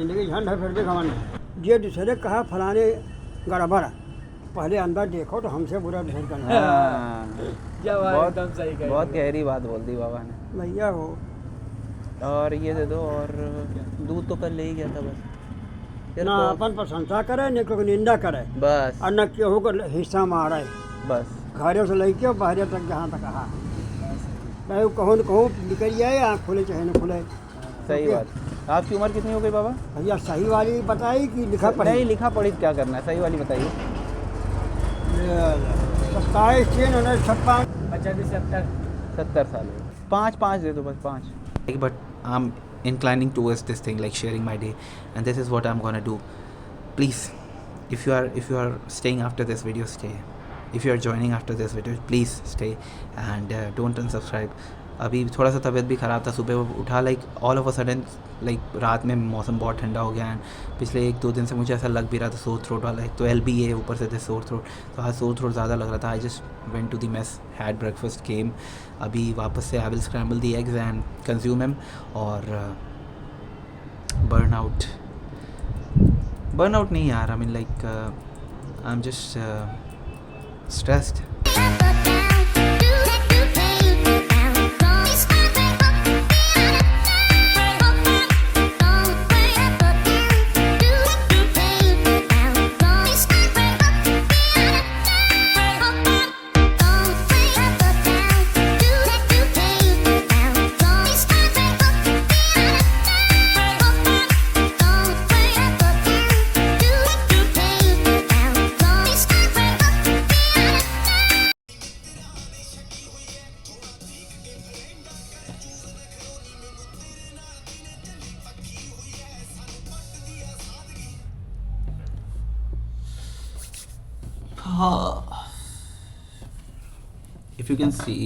जिंदगी झंड है फिर भी घमंड है। ये दूसरे कहा फलाने गड़बड़, पहले अंदर देखो तो हमसे बुरा ढेर करना। हाँ, क्या बात, बहुत एकदम सही कही बहुत गहरी बात बोल दी बाबा ने। भैया हो और ये दे दो, और दूध तो कल ले ही गया था बस। यार ना अपन प्रशंसा करे न कोई निंदा करे, बस और न केहू को हिस्सा मारे। बस घरों से लेके बाहर तक जहाँ तक कहा, चाहे कहूँ न कहूँ निकल जाए, आँख खुले चाहे न खुले। सही बात। आपकी उम्र कितनी हो गई बाबा? भैया सही वाली बताई कि लिखा पढ़ी? नहीं, लिखा पढ़ी क्या करना है, सही वाली बताइए। 27/3/1956। 70 साल हो गए। 5 दे दो बस, 5। But I am inclining towards this thing, like sharing my day, and this is what I'm gonna do. Please, if you are staying after this video, stay. If you are joining after this video, please stay and don't unsubscribe. अभी थोड़ा सा तबीयत भी ख़राब था, सुबह उठा like all of a sudden, like रात में मौसम बहुत ठंडा हो गया है। पिछले 1-2 दिन से मुझे ऐसा लग भी रहा था सोर थ्रोट वाला, एक तो LB है ऊपर से सोर थ्रोट, तो आज सोर थ्रोट ज़्यादा लग रहा था। I just went to the mess, had breakfast, came, अभी वापस से I will scramble the eggs and consume him. और बर्नआउट नहीं यार, I mean like I am just stressed. If you can see,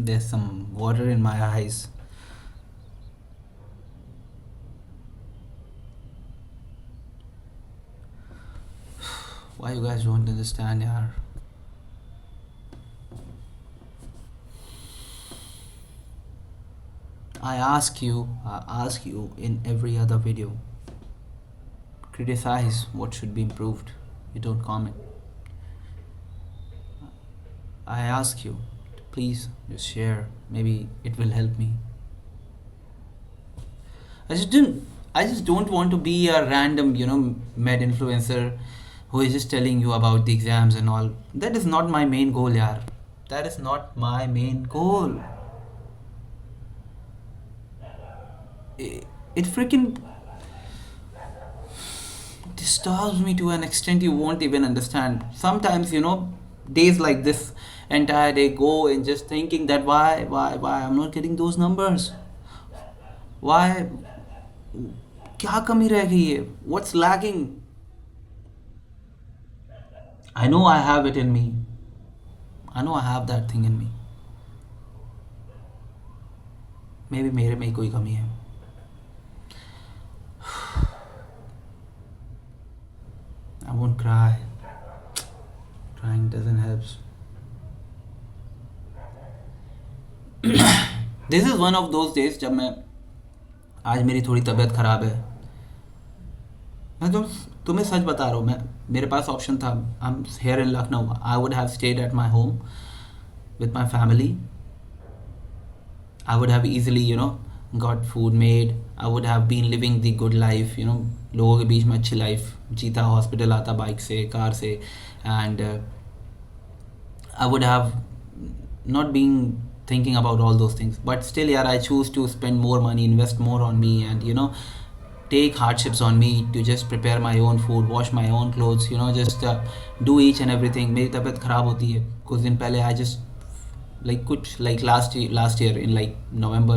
there's some water in my eyes. Why you guys don't understand, yaar? I ask you in every other video, criticize what should be improved. You don't comment. I ask you, please just share. Maybe it will help me. I just don't want to be a random, med influencer who is just telling you about the exams and all. That is not my main goal, yaar. That is not my main goal. It freaking disturbs me to an extent you won't even understand. Sometimes, days like this, entire day go in just thinking that why I'm not getting those numbers. Why? क्या कमी रह गई है? What's lacking? I know I have it in me. I know I have that thing in me. Maybe मेरे में ही कोई कमी है. I won't cry. Crying doesn't help. This is one of those days जब मैं, आज मेरी थोड़ी तबीयत ख़राब है। मैं तुम्हें सच बता रहा हूँ, मेरे पास ऑप्शन था। I am here in Lucknow, I would have stayed at my home with my family. I would have easily, got food made. I would have been living the good life, लोगों के बीच में अच्छी लाइफ जीता, hospital आता bike से, car से, and I would have not been thinking about all those things. But still, yeah, I choose to spend more money, invest more on me, and take hardships on me to just prepare my own food, wash my own clothes, just do each and everything. मेरी तबीयत ख़राब होती है कुछ दिन पहले. I just last year in November,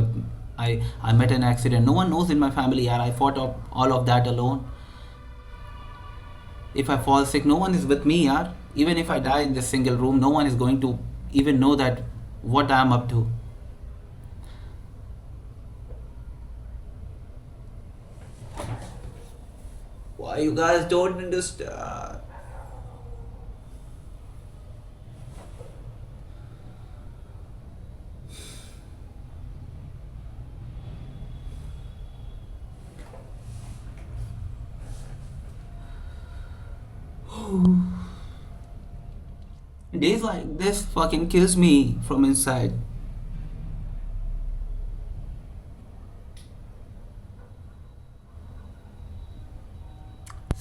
I met an accident. No one knows in my family, yaar. I fought all of that alone. If I fall sick, no one is with me, yaar. Even if I die in this single room, no one is going to even know that what I am up to. Why you guys don't understand? Days like this fucking kills me from inside.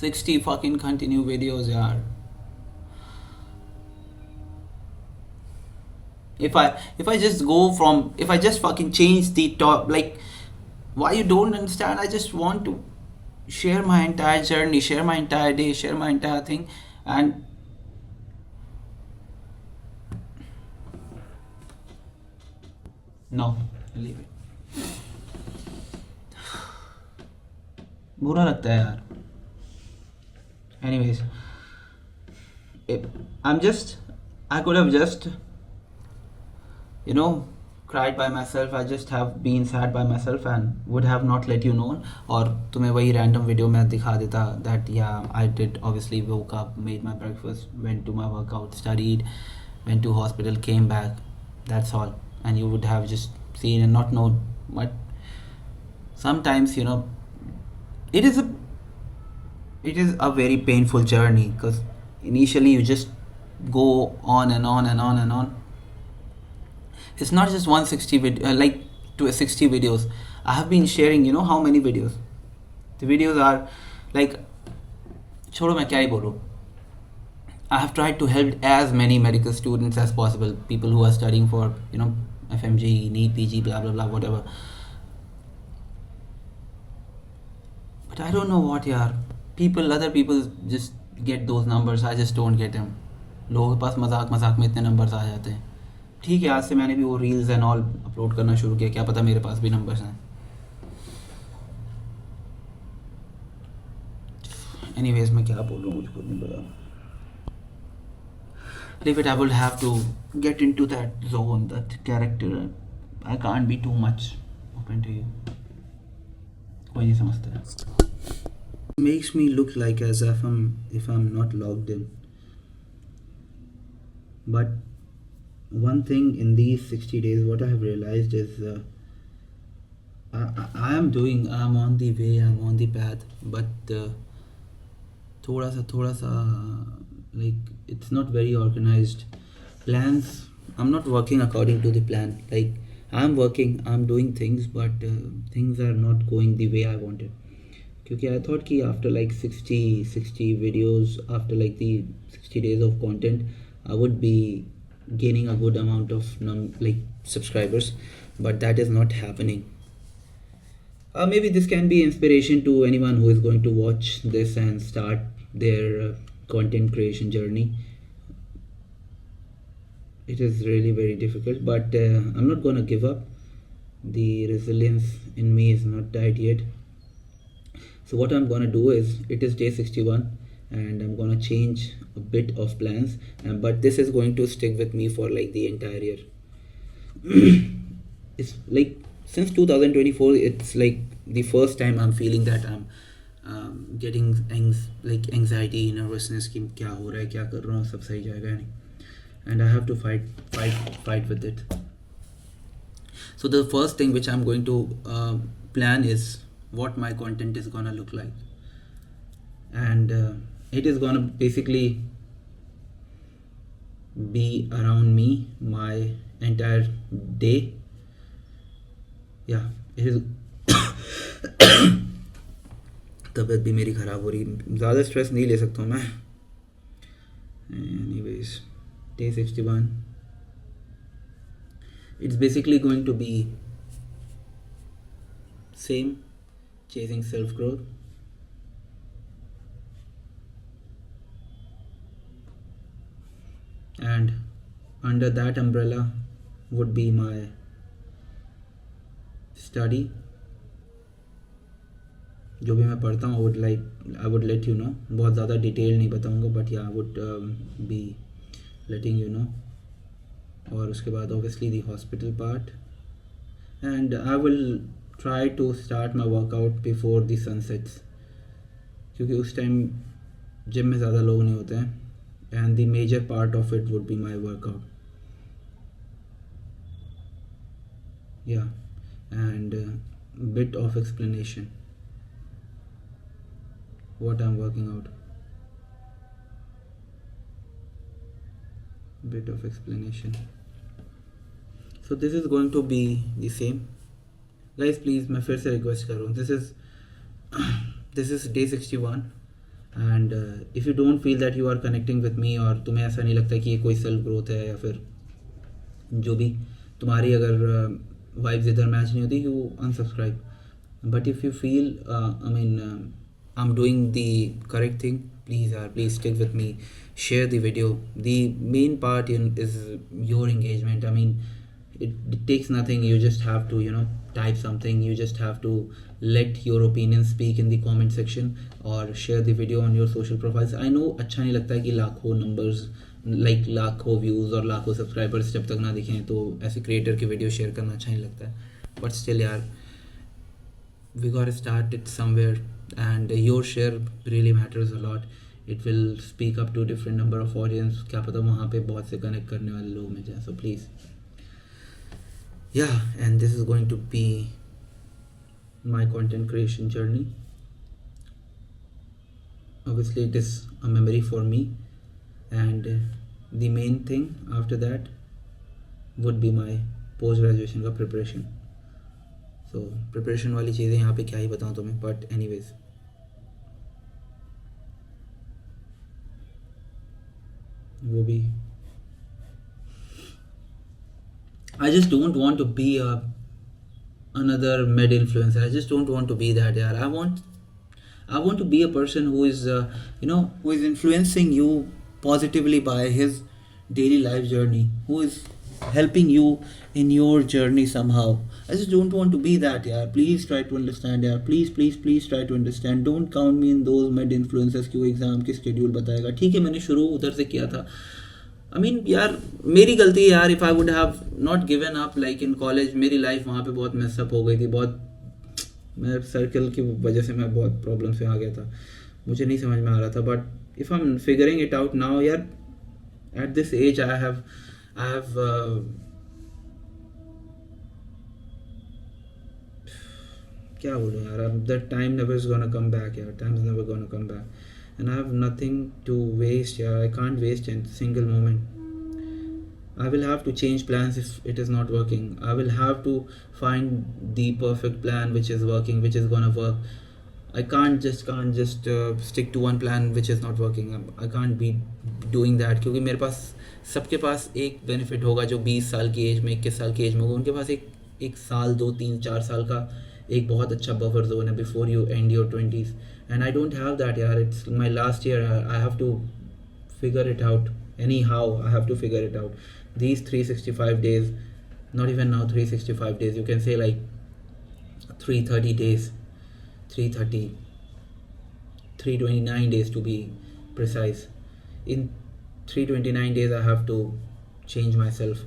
"60 fucking continue videos, yaar. If I just go from, if I just fucking change the top, like, why you don't understand? I just want to share my entire journey, share my entire day, share my entire thing, and no, leave it. बुरा लगता है यार. Anyways, I could have just, cried by myself. I just have been sad by myself and would have not let you know. और तुम्हें वही random video में दिखा देता that yeah, I did obviously woke up, made my breakfast, went to my workout, studied, went to hospital, came back. That's all. And you would have just seen and not known. But sometimes, it is a very painful journey, because initially you just go on and on and on and on. It's not just 160 like to 60 videos. I have been sharing, how many videos. The videos are like, छोड़ो मैं क्या ही बोलूँ. I have tried to help as many medical students as possible, people who are studying for, FMG, NEET, PG, blah blah blah, whatever. But I don't know what, yaar. Other people just get those numbers. I just don't get them. लोगों के पास मजाक मजाक में इतने numbers आ जाते हैं. ठीक है, आज से मैंने भी वो रील्स एंड ऑल अपलोड करना शुरू किया. क्या पता मेरे पास भी नंबर्स हैं. एनीवेज, मैं क्या बोल रहा हूँ मुझे खुद नहीं पता. Leave it. I will have to get into that zone, that character. I can't be too much open to you. कोई नहीं समझता. Makes me look like as if I'm not logged in. But one thing in these 60 days, what I have realized is I'm on the way, I'm on the path, but thoda sa like, it's not very organized. Plans, I'm not working according to the plan. Like, I'm working, I'm doing things, but things are not going the way I wanted. Because I thought कि after like 60 videos, after like the 60 days of content, I would be gaining a good amount of subscribers, but that is not happening. Maybe this can be inspiration to anyone who is going to watch this and start their content creation journey. It is really very difficult, but I'm not gonna give up. The resilience in me is not died yet. So what I'm gonna do is, it is day 61 and I'm gonna change a bit of plans, but this is going to stick with me for like the entire year. It's like since 2024, it's like the first time I'm feeling that I'm getting anxiety, nervousness कि क्या हो रहा है, क्या कर रहा हूँ, सब सही जाएगा नहीं, and I have to fight with it. So the first thing which I'm going to plan is what my content is gonna look like, and it is gonna basically be around me, my entire day. Yeah, it is. तबीयत भी मेरी ख़राब हो रही, ज़्यादा stress नहीं ले सकता हूँ मैं. Anyways, day 61, it's basically going to be same, chasing self-growth, and under that umbrella would be my study. जो भी मैं पढ़ता हूँ, I would let you know. बहुत ज़्यादा डिटेल नहीं बताऊँगा, but yeah, I would be letting you know. और उसके बाद obviously the hospital part, and I will try to start my workout before the sun sets, क्योंकि उस टाइम जिम में ज़्यादा लोग नहीं होते हैं, and the major part of it would be my workout. Yeah, and bit of explanation what I'm working out. bit of explanation. So this is going to be the same. Guys, please मैं फिर से request कर रहा हूँ. This is day 61 and if you don't feel that you are connecting with me और तुम्हें ऐसा नहीं लगता कि ये कोई self growth है या फिर जो भी तुम्हारी अगर वाइब्स इधर मैच नहीं होती, you unsubscribe. But if you feel I'm doing the correct thing, please stick with me, share the video. The main part is your engagement. I mean, it takes nothing. You just have to type something. You just have to let your opinion speak in the comment section or share the video on your social profiles. I know अच्छा नहीं लगता है कि लाखों numbers, like लाखों views और लाखों subscribers जब तक ना दिखें तो ऐसे creator की video share करना अच्छा नहीं लगता है. But still यार, we gotta start it somewhere and your share really matters a lot. It will speak up to different number of audience. क्या पता वहाँ पे बहुत से connect करने वाले लोग मिल जाए. So please, yeah, and this is going to be my content creation journey. Obviously it is a memory for me, and the main thing after that would be my post graduation का preparation. So preparation वाली चीज़ें यहाँ पे क्या ही बताऊँ तुम्हें, but anyways, वो भी I just don't want to be another med influencer. I just don't want to be that. यार, I want to be a person who is who is influencing you positively by his daily life journey, who is helping you in your journey somehow. I just don't want to be that. यार, please try to understand. यार, please try to understand. Don't count me in those med influencers कि वो exam की schedule बताएगा. ठीक है, मैंने शुरू उधर से किया था. I mean यार, मेरी गलती है यार. If I would have not given up like in college, मेरी लाइफ वहाँ पे बहुत mess up हो गई थी. बहुत मेरे सर्कल की वजह से मैं बहुत प्रॉब्लम्स में आ गया था. मुझे नहीं समझ में आ रहा था. But if I am figuring it out now यार, at this age I have क्या बोलूँ यार, that time never is gonna come back यार. Time is never gonna come back and I have nothing to waste. Yeah, I can't waste a single moment. I will have to change plans if it is not working. I will have to find the perfect plan which is working, which is gonna work. I can't just stick to one plan which is not working. I can't be doing that क्योंकि मेरे पास, सबके पास एक benefit होगा जो 20 साल की as में, 21 साल की एज में होगा. उनके पास एक साल, 2, 3, 4 साल का एक बहुत अच्छा बफर जोन है before you and your 20s. And I don't have that यार. It's my last year. I have to figure it out. Anyhow, I have to figure it out. These 365 days, not even now 365 days, you can say like 330 days, 329 days to be precise. In 329 days, I have to change myself.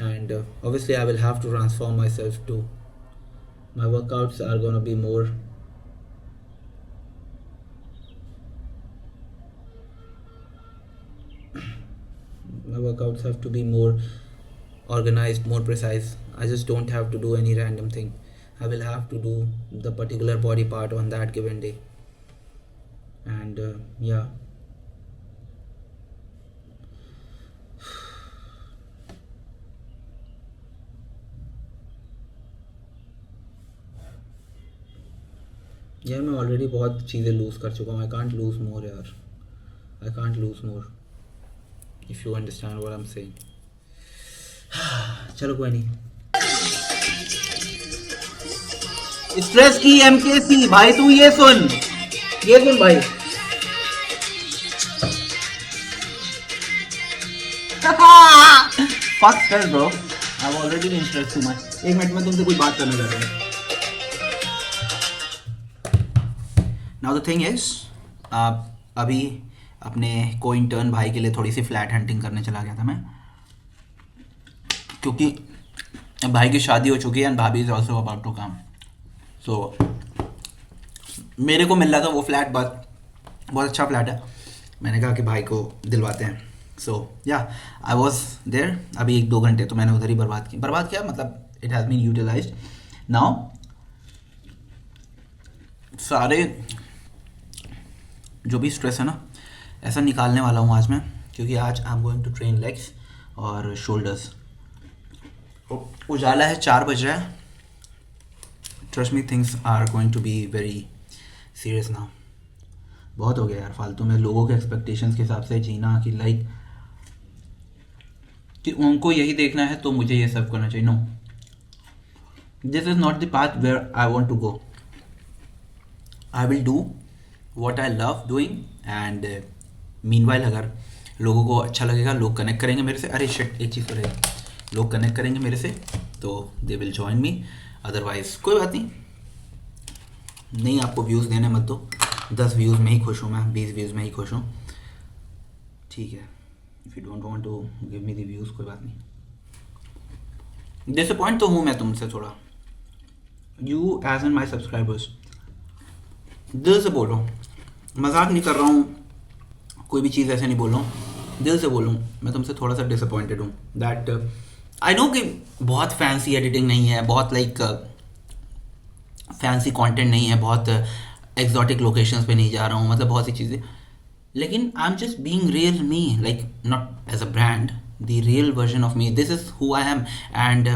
And obviously, I will have to transform myself too. My workouts are gonna be more. My workouts have to be more organized, more precise. I just don't have to do any random thing. I will have to do the particular body part on that given day. And yeah. यार, मैं already बहुत चीज़ें loose कर चुका हूँ. I can't lose more यार. I can't lose more. If you understand what I'm saying. चलो कोई नहीं. स्ट्रेस की MKC भाई, तू ये सुन भाई. Fuck stress bro. I've already been stressed too much. एक मिनट में तुमसे कोई बात करने जा रहा हूँ. Now the thing is, अभी अपने को इंटर्न भाई के लिए थोड़ी सी फ्लैट हंटिंग करने चला गया था मैं, क्योंकि भाई की शादी हो चुकी है and bhabhi is also about to come. So मेरे को मिल रहा था वो फ्लैट, बहुत अच्छा फ्लैट है. मैंने कहा कि भाई को दिलवाते हैं. सो या आई वॉज देयर. अभी 1-2 घंटे तो मैंने उधर ही बर्बाद किया, मतलब it has been utilized. Now सारे जो भी स्ट्रेस है ना, ऐसा निकालने वाला हूँ आज मैं, क्योंकि आज I am going to train legs. और शोल्डर्स। उजाला है, 4 बज रहा है। Trust me, things are going to be very serious now. बहुत हो गया यार फालतू में लोगों के एक्सपेक्टेशंस के हिसाब से जीना, कि लाइक कि उनको यही देखना है तो मुझे ये सब करना चाहिए। No, this is not the path where I want to go. I will do what I love doing and meanwhile अगर लोगों को अच्छा लगेगा, लोग कनेक्ट करेंगे मेरे से, अरे शिट एक चीज़ तो रहेगी, लोग कनेक्ट करेंगे मेरे से तो they will join me, otherwise कोई बात नहीं आपको व्यूज़ देने मत दो, 10 व्यूज़ में ही खुश हूँ मैं, 20 व्यूज़ में ही खुश हूँ, ठीक है। If you don't want to give me the views कोई बात नहीं। डिसअपॉइंट तो हूँ मैं तुमसे थोड़ा, you as an my subscribers, दिल से बोल रहा हूँ, मजाक नहीं कर रहा हूँ, कोई भी चीज़ ऐसे नहीं बोल रहा हूँ, दिल से बोल रहा हूँ, मैं तुमसे थोड़ा सा डिसअपॉइंटेड हूँ। दैट आई नो कि बहुत फैंसी एडिटिंग नहीं है, बहुत लाइक फैंसी कंटेंट नहीं है, बहुत एक्जॉटिक लोकेशंस पे नहीं जा रहा हूँ, मतलब बहुत सी चीज़ें, लेकिन I am just being real me, like not as a brand, the real version of me, this is who I am. And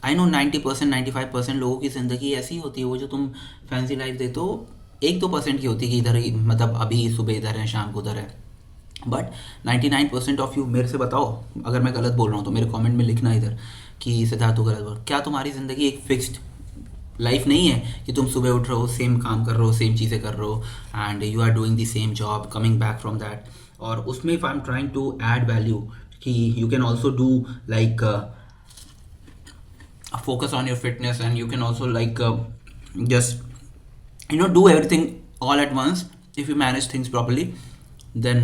I know 90% 95% लोगों की ज़िंदगी ऐसी होती है, वो जो तुम फैंसी लाइफ देते हो 1-2% की होती है कि इधर ही, मतलब अभी सुबह इधर है, शाम को उधर है, बट 99% ऑफ यू मेरे से बताओ अगर मैं गलत बोल रहा हूँ तो मेरे कमेंट में लिखना इधर कि सिद्धार्थ तू गलत बोल। क्या तुम्हारी ज़िंदगी एक फिक्स्ड लाइफ नहीं है कि तुम सुबह उठ रहे हो, सेम काम कर रहे हो, सेम चीज़ें कर रहे हो, and you are doing the same job, coming back from that, और उसमें if I am trying to add value कि you can also do like focus on your fitness, and you can also like just do everything all at once if you manage things properly, then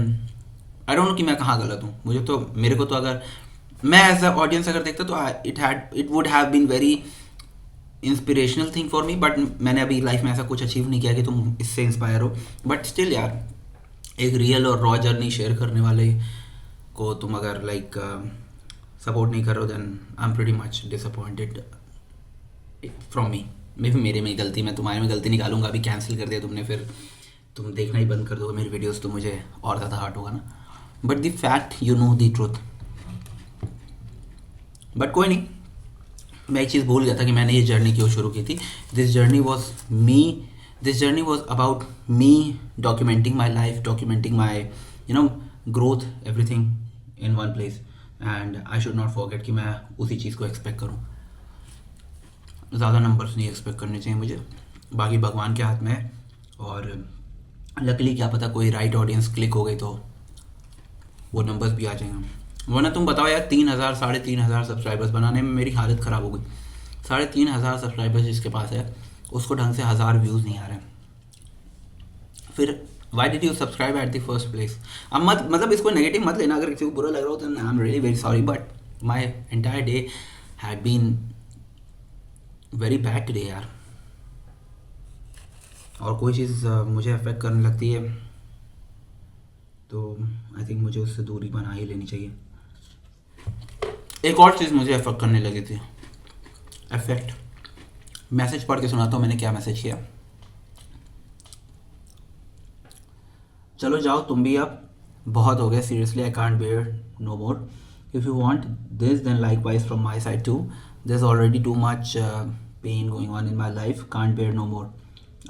I don't know कि मैं कहाँ गलत हूँ। मुझे तो, मेरे को तो, अगर मैं एज अ ऑडियंस अगर देखता तो it would have been very inspirational thing for me, but मैंने अभी लाइफ में ऐसा कुछ अचीव नहीं किया कि तुम इससे इंस्पायर हो, बट स्टिल यार एक रियल और रॉ जर्नी शेयर करने वाले को तुम अगर लाइक सपोर्ट नहीं कर रहे हो, then I am pretty much disappointed from me. मे भी मेरे में गलती, मैं तुम्हारे में गलती निकालूंगा, अभी कैंसिल कर दिया तुमने, फिर तुम देखना ही बंद कर दोगे मेरी वीडियोस, तो मुझे और ज़्यादा हार्ट होगा ना, but the fact you know the truth. But कोई नहीं, मैं एक चीज़ भूल गया था कि मैंने ये जर्नी क्यों शुरू की थी। This journey was about me documenting my life, documenting my growth, everything in one place, and I should not forget कि मैं उसी चीज़ को एक्सपेक्ट करूँ। ज़्यादा नंबर्स नहीं एक्सपेक्ट करने चाहिए मुझे, बाकी भगवान के हाथ में है, और लकीली क्या पता कोई राइट ऑडियंस क्लिक हो गई तो वो नंबर्स भी आ जाएंगे। वरना तुम बताओ यार, 3,000 3,500 सब्सक्राइबर्स बनाने में मेरी हालत ख़राब हो गई। 3,500 सब्सक्राइबर्स जिसके पास है उसको ढंग से 1000 व्यूज़ नहीं आ रहे, फिर why did you subscribe at the first place. अब मतलब इसको नेगेटिव मत लेना, अगर किसी को बुरा लग रहा हो तो I am really very sorry, but my entire day had been very bad today यार। और कोई चीज़ मुझे अफेक्ट करने लगती है तो आई थिंक मुझे उससे दूरी बना ही लेनी चाहिए। एक और चीज़ मुझे अफेक्ट करने लगी थी, अफेक्ट, मैसेज पढ़ के सुनाता हूँ मैंने क्या मैसेज किया। चलो जाओ तुम भी, अब बहुत हो गया, seriously I can't bear no more. If you want this then likewise from my side too, there is already too much pain going on in my life, can't bear no more.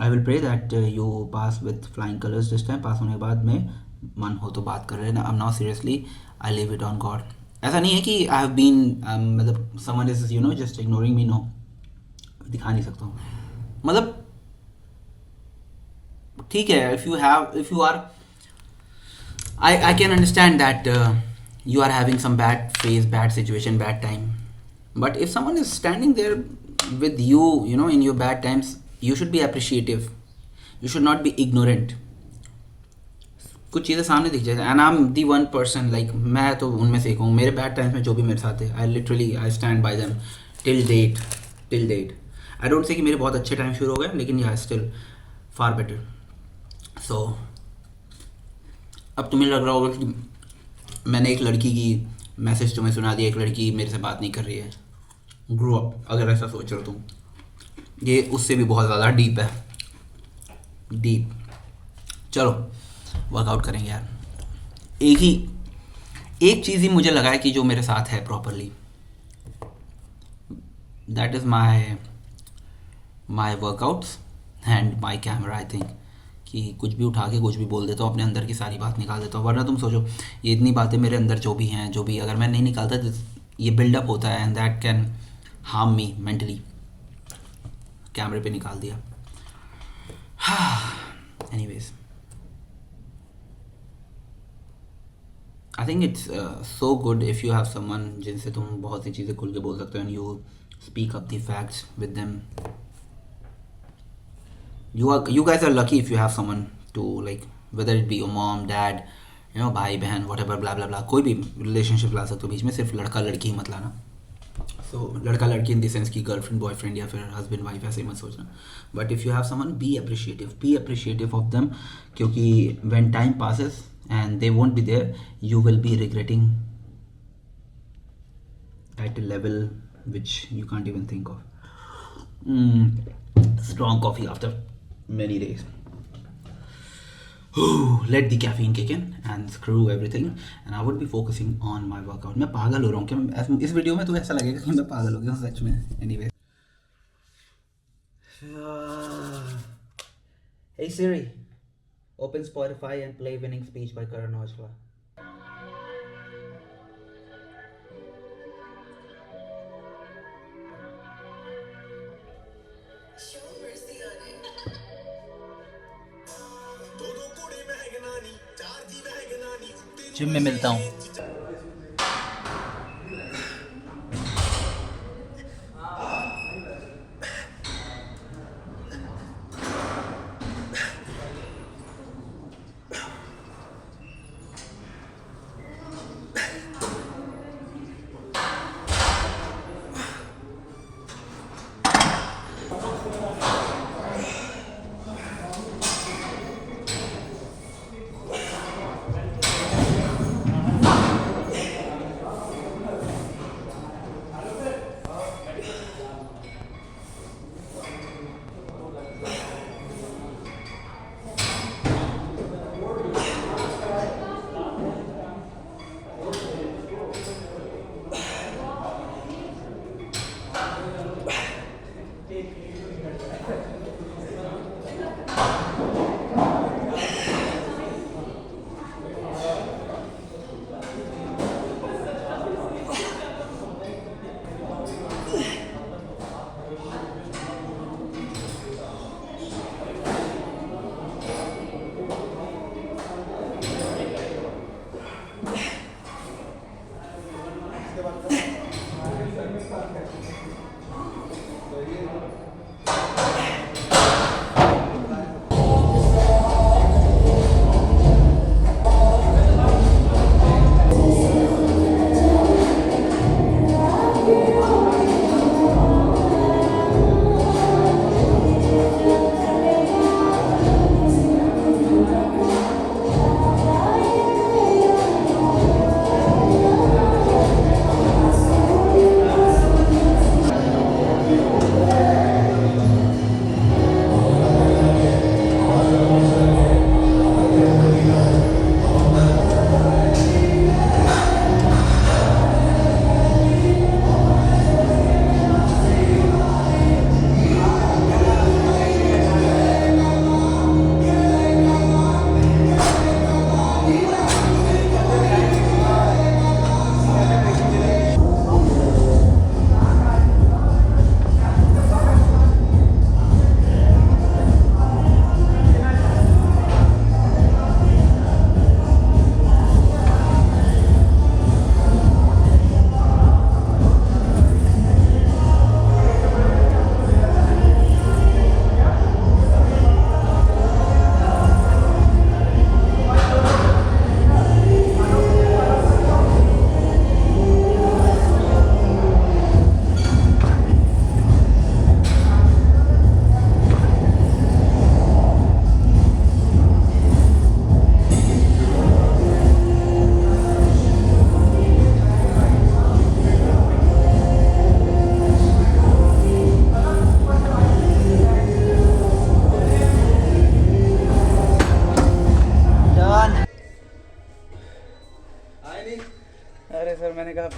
I will pray that you pass with flying colours this time. Pass होने के बाद में मन हो तो बात कर रहे हैं ना, अब now seriously I leave it on God. ऐसा नहीं है कि आई हैव बीन मतलब someone is just ignoring me, no, दिखा नहीं सकता हूँ, मतलब ठीक है, if you are, I can understand that you are having some bad phase, bad situation, bad time, but if someone is standing there with you, in your bad times, you should be appreciative, you should not be ignorant. कुछ चीज़ें सामने दिख जाए, and I am the one person, like मैं तो उनमें से एक हूँ। मेरे बैड टाइम्स में जो भी मेरे साथ है, I stand by them till date. I don't say कि मेरे बहुत अच्छे टाइम शुरू हो गए, लेकिन या स्टिल फार बेटर। सो अब तुम्हें लग रहा होगा कि मैंने एक लड़की की मैसेज तुम्हें सुना दिया, एक लड़की मेरे से बात नहीं कर रही है, ग्रो अप, अगर ऐसा सोच रहे हो तुम, ये उससे भी बहुत ज़्यादा डीप है, डीप। चलो वर्कआउट करेंगे यार, एक ही एक चीज़ ही मुझे लगा है कि जो मेरे साथ है properly, that is my workouts and my camera. I think कि कुछ भी उठा के कुछ भी बोल देता हूँ, अपने अंदर की सारी बात निकाल देता हूँ। वरना तुम सोचो, ये इतनी बातें मेरे अंदर जो भी हैं, जो भी अगर मैं नहीं निकालता तो ये बिल्डअप होता है and that can harm me mentally. कैमरे पे निकाल दिया। Anyways, I think it's so good if you have someone जिनसे तुम बहुत सी चीज़ें खुल के बोल सकते हो and you speak up the facts with them. You guys are lucky if you have someone to, like, whether it be your mom, dad, भाई बहन, whatever, blah blah blah, कोई भी रिलेशनशिप ला सकते हो बीच में, सिर्फ लड़का लड़की ही मत लाना। सो लड़का लड़की इन द सेंस की गर्लफ्रेंड बॉयफ्रेंड या फिर हस्बैंड वाइफ ऐसे ही मत सोचना। But if you have someone, be appreciative of them, क्योंकि when time passes and they won't be there, you will be regretting at a level which you can't even think of. Strong coffee after many days. Let the caffeine kick in and screw everything and I would be focusing on my workout. मैं पागल हो रहा हूँ क्या इस video में? तो ऐसा लगेगा कि मैं पागल हो गया हूँ सच में। Anyway. Hey Siri, open Spotify and play Winning Speech by Karan Aujla. Gym में मिलता हूँ।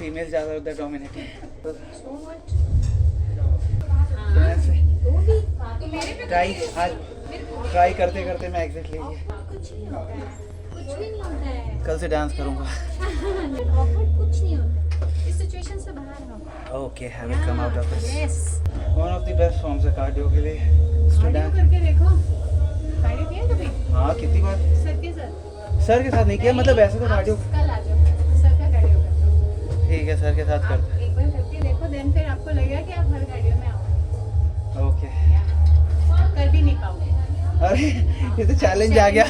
फीमेल ज़्यादा उधर डोमिनेटिंग। तो ट्राई करते करते मैं एग्जिट ले लिया। कुछ नहीं होता है, कुछ भी नहीं होता है। कल से डांस करूँगा। Awkward कुछ नहीं होता है। इस सिचुएशन से बाहर हो। Okay, I will come out of this. Yes. One of the best forms है कार्डियो के लिए। कार्डियो करके देखो। कार्डियो किया कभी? हाँ, कितनी बार सर के साथ? सर के साथ नहीं किया, मतलब वैसे तो आप कार्डियो। कल आ जाओ, सर का कार्डियो करते ठीक है, सर के साथ हैं। करते आप एक बार करके देखो, देन फिर आपको लगेगा कि आप हर कार्डियो में आओ। हैं। ओके। कर भी नहीं पाओगे। अरे ये तो चैलेंज आ गया।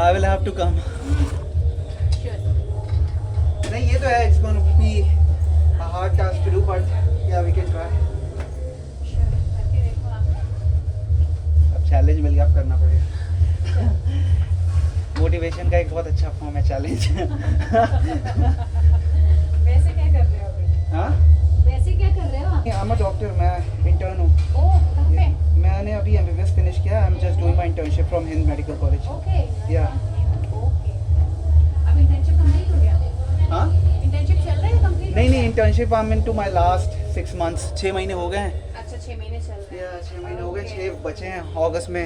I will have to come. Sure. नहीं, ये तो है, it's gonna be a hard task to do, but yeah we can try. Sure. करके देखो आप। अब चैलेंज मिल गया, अब करना पड़ेगा। मोटिवेशन का एक बहुत अच्छा फॉर्म है चैलेंज। वैसे क्या कर रहे हो अभी? हाँ, वैसे क्या कर रहे हो आप? आई एम अ डॉक्टर, मैं इंटर्न हूँ। ओह, कहाँ पे? मैंने अभी एमबीबीएस फिनिश किया। आई am just doing my internship from Hind medical college. Okay. Yeah. Okay. अब इंटर्नशिप कंप्लीट हो गया? हाँ, इंटर्नशिप चल रहा है कंप्लीट? नहीं नहीं, internship I am into my last 6 months। 6 महीने हो गए हैं। अच्छा, 6 महीने चल रहा है। या 6 महीने हो गए, 6 बचे हैं अगस्त में।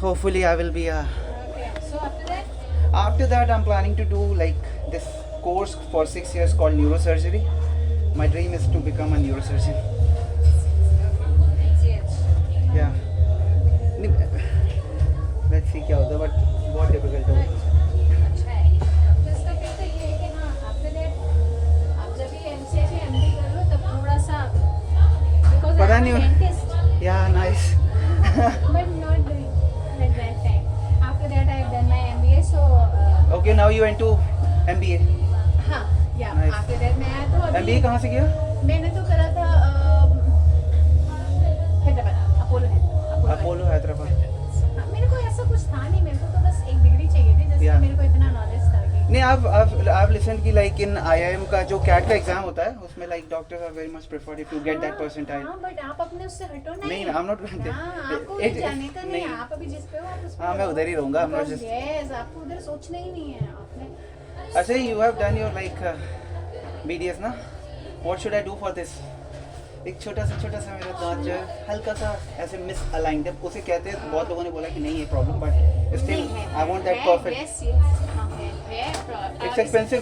Hopefully I will be okay, so after that? after that I'm planning to do like this course for 6 years called neurosurgery. My dream is to become a neurosurgeon. Yeah. Let's see क्या होता है, but बहुत difficult है। अच्छा है। Doctors का फिर तो ये है कि हाँ, आफ्टर दैट आप जब भी एमसीए से एमडी कर लो तब थोड़ा सा, बिकॉज पता आई नहीं एम हो- dentist Yeah, nice. but not doing at that time. After that I have done my MBA, so Okay, now you went to MBA. हाँ, या Nice. आफ्टर दैट मैं तो अभी MBA कहाँ से किया? मैंने तो करा था हैदराबाद, अपोलो अपोलो हैदराबाद। हाँ, मेरे को ऐसा कुछ था नहीं, मेरे को तो बस एक डिग्री चाहिए थी, जिससे Yeah. मेरे को इतना नॉलेज था कि नहीं, I've listened कि like in IIM का जो CAT का एग्जाम होता है उसमें like doctors are very much preferred if you get that percentile. हाँ, बट आप अपने उससे हटो ना। नहीं, I'm not going there. हाँ, आपको It- जाने का नहीं, नहीं। आप अभी जिस पे हो आप उस पे हाँ, मैं रहो। उधर ही रहूँगा, I'm not Because just- yes, आपको उधर सोचना ही नहीं है आपने। अच्छा, you have done your like BDS ना? What should I do for this? एक छोटा सा मेरा दांत जो है हल्का सा ऐसे मिस अलाइंड है, उसे कहते हैं। बहुत लोगों ने बोला कि नहीं ये प्रॉब्लम, बट स्टिल नहीं है, आई वांट दैट है, परफेक्ट। yes, yes, हाँ, है, It's expensive ना?